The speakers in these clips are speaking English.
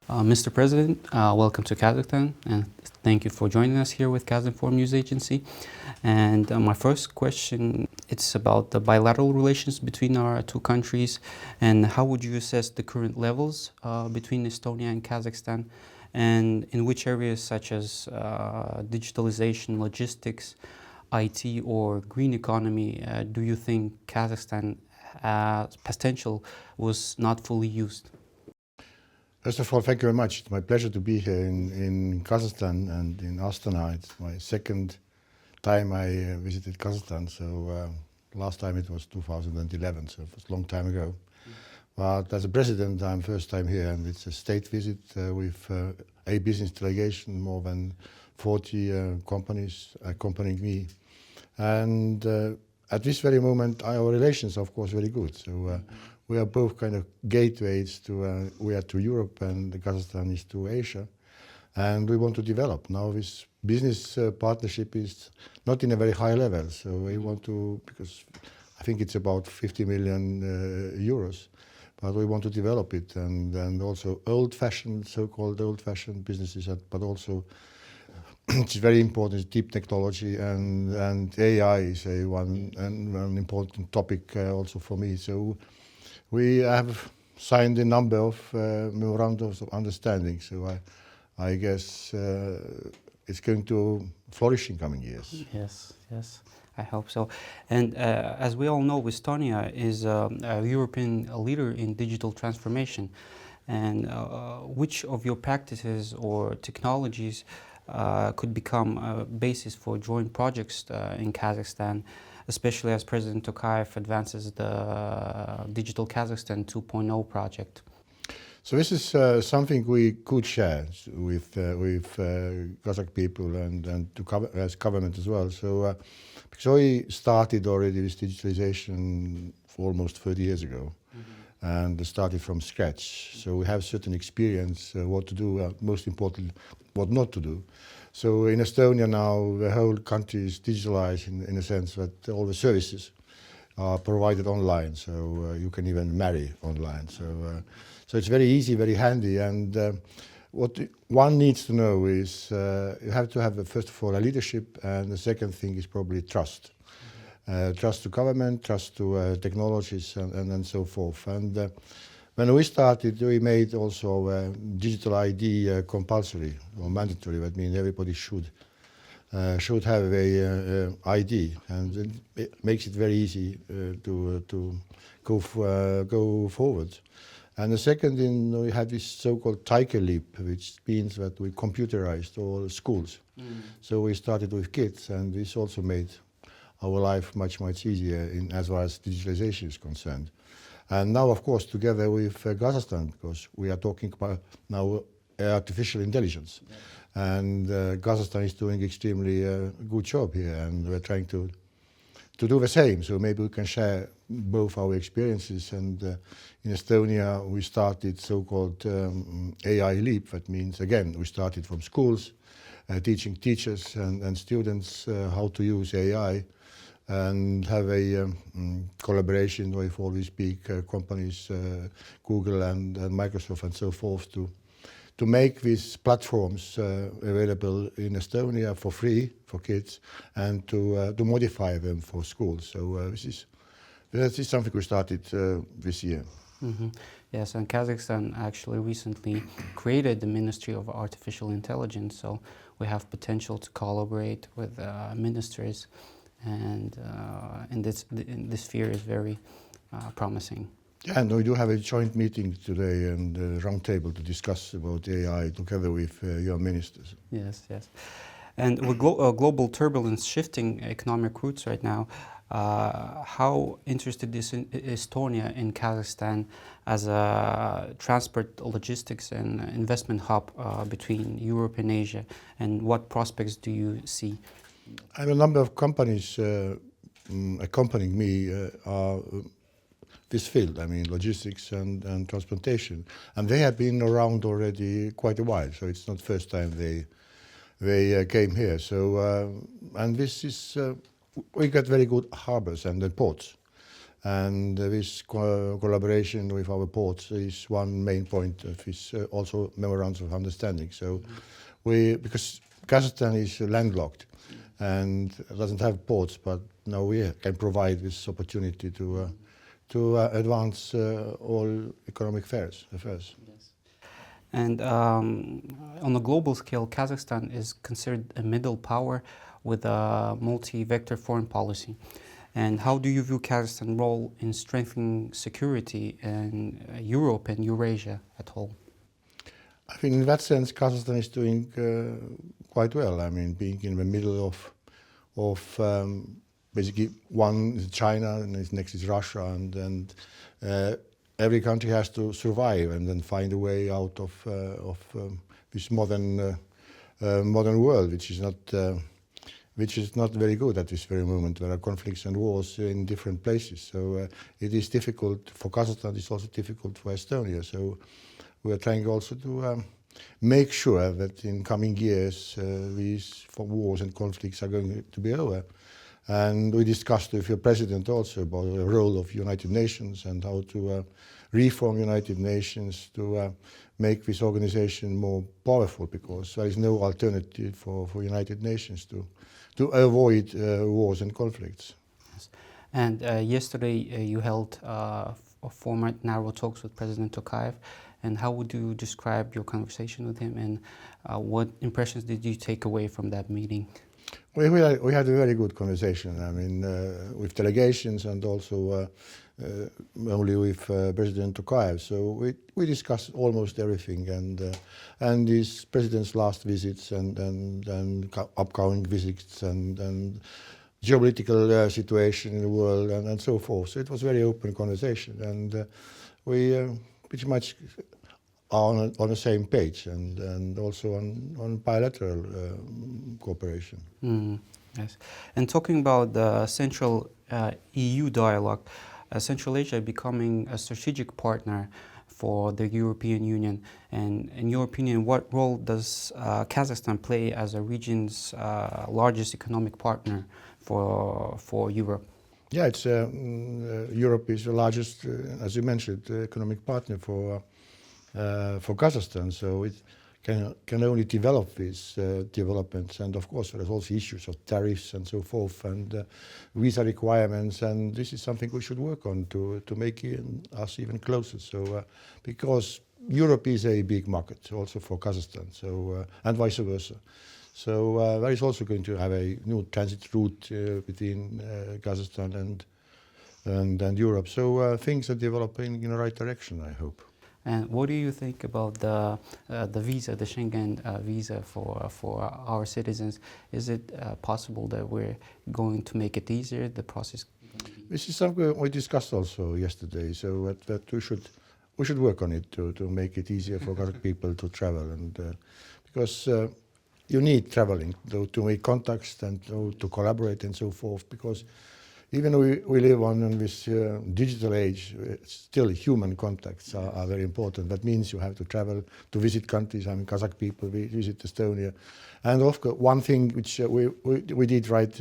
Mr. President, welcome to Kazakhstan, and thank you for joining us here with Kazinform News Agency. And my first question, it's about the bilateral relations between our two countries, and how would you assess the current levels between Estonia and Kazakhstan, and in which areas such as digitalization, logistics, IT, or green economy do you think Kazakhstan's potential was not fully used? First of all, thank you very much. It's my pleasure to be here in Kazakhstan and in Astana. It's my second time I visited Kazakhstan. So last time it was 2011, so it was a long time ago. But as a president, I'm first time here, and it's a state visit with a business delegation, more than 40 companies accompanying me. And at this very moment, our relations are, of course, very good. So we are both kind of gateways to we are to Europe, and Kazakhstan is to Asia, and we want to develop. Now this business partnership is not in a very high level, so we want to, because I think it's about 50 million euros, but we want to develop it, and also old-fashioned, so-called old-fashioned businesses, but also it's very important, deep technology, and AI is one important topic also for me. So we have signed a number of memorandums of understanding, so I guess it's going to flourish in coming years. Yes, yes, I hope so. And as we all know, Estonia is a European leader in digital transformation. And which of your practices or technologies could become a basis for joint projects in Kazakhstan, especially as President Tokayev advances the Digital Kazakhstan 2.0 project? So this is something we could share with Kazakh people and as government as well. So because we started already this digitalization almost 30 years ago, and started from scratch. So we have certain experience what to do, most important, what not to do. So in Estonia now, the whole country is digitalized in a sense that all the services are provided online. So you can even marry online. So it's very easy, very handy. And what one needs to know is you have to have, first of all, a leadership, and the second thing is probably trust. Trust to government, trust to technologies, and so forth. And when we started, we made also digital ID compulsory or mandatory. That means everybody should have a ID, and it makes it very easy to go forward. And the second thing, we had this so-called Tiger Leap, which means that we computerized all schools. So we started with kids, and this also made our life much easier as far as digitalization is concerned. And now, of course, together with Kazakhstan, because we are talking about now artificial intelligence. And Kazakhstan is doing extremely good job here, and we're trying to do the same. So maybe we can share both our experiences. And in Estonia, we started so-called AI Leap. That means, again, we started from schools, teaching teachers and students how to use AI, and have a collaboration with all these big companies, Google and Microsoft and so forth, to make these platforms available in Estonia for free for kids, and to modify them for schools. So this is something we started this year. Yes, and Kazakhstan actually recently created the Ministry of Artificial Intelligence, so we have potential to collaborate with ministries, and this sphere is very promising. Yeah, and we do have a joint meeting today and a roundtable to discuss about AI together with your ministers. Yes, yes. And with global turbulence shifting economic routes right now, how interested is Estonia in Kazakhstan as a transport, logistics and investment hub between Europe and Asia, and what prospects do you see? I have a number of companies accompanying me are this field, I mean logistics and transportation, and they have been around already quite a while, so it's not the first time they came here. So and this is we got very good harbors and ports, And this collaboration with our ports is one main point of this also memorandum of understanding. So because Kazakhstan is landlocked and doesn't have ports, but now we can provide this opportunity to advance all economic affairs. Yes. And on a global scale, Kazakhstan is considered a middle power with a multi-vector foreign policy. And how do you view Kazakhstan's role in strengthening security in Europe and Eurasia at whole? I think in that sense, Kazakhstan is doing quite well. I mean, being in the middle of basically one is China, and next is Russia, and every country has to survive and then find a way out of this modern world, which is not very good at this very moment. There are conflicts and wars in different places, so it is difficult for Kazakhstan. It's also difficult for Estonia. So we are trying also to make sure that in coming years these wars and conflicts are going to be over. And we discussed with your president also about the role of United Nations and how to reform United Nations to make this organization more powerful, because there is no alternative for United Nations to avoid wars and conflicts. Yes. And yesterday you held formal narrow talks with President Tokayev. And how would you describe your conversation with him, and what impressions did you take away from that meeting? We had a very good conversation. I mean, with delegations and also only with President Tokayev. So we discussed almost everything, and his president's last visits and upcoming visits and geopolitical situation in the world and so forth. So it was a very open conversation, and we pretty much are on the same page, and also on bilateral cooperation. Yes. And talking about the Central EU dialogue, Central Asia becoming a strategic partner for the European Union. And in your opinion, what role does Kazakhstan play as a region's largest economic partner for Europe? Yeah, it's Europe is the largest, as you mentioned, economic partner for Kazakhstan. So it can only develop these developments, and of course there's also issues of tariffs and so forth, and visa requirements, and this is something we should work on to make us even closer. So because Europe is a big market also for Kazakhstan, so and vice versa. So there is also going to have a new transit route between Kazakhstan and Europe. So things are developing in the right direction, I hope. And what do you think about the visa, the Schengen visa for our citizens? Is it possible that we're going to make it easier, the process? This is something we discussed also yesterday. So that we should work on it to make it easier for Kazakh people to travel, and because you need traveling to make contacts and to collaborate and so forth, because even though we live on this digital age, still human contacts are very important. That means you have to travel to visit countries. I mean, Kazakh people, we visit Estonia. And of course, one thing which we did signed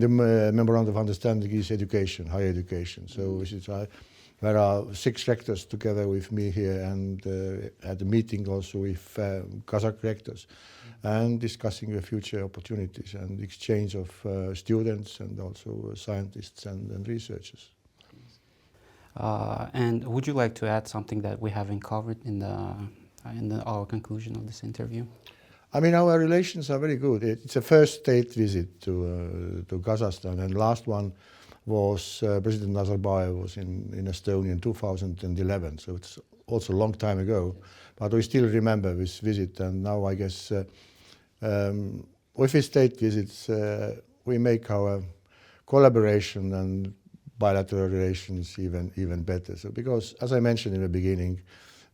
the memorandum of understanding is education, higher education. So this is, there are 6 rectors together with me here, and had a meeting also with Kazakh rectors, and discussing the future opportunities and exchange of students and also scientists and researchers. And would you like to add something that we haven't covered in our conclusion of this interview? I mean, our relations are very good. It's a first state visit to Kazakhstan, and last one was President Nazarbayev was in Estonia in 2011. So it's also a long time ago, but we still remember this visit. And now I guess with these state visits, we make our collaboration and bilateral relations even better. So because, as I mentioned in the beginning,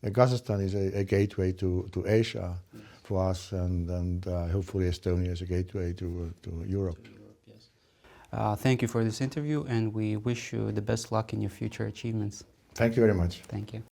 Kazakhstan is a gateway to Asia for us, and hopefully Estonia is a gateway to Europe. Thank you for this interview, and we wish you the best luck in your future achievements. Thank you very much. Thank you.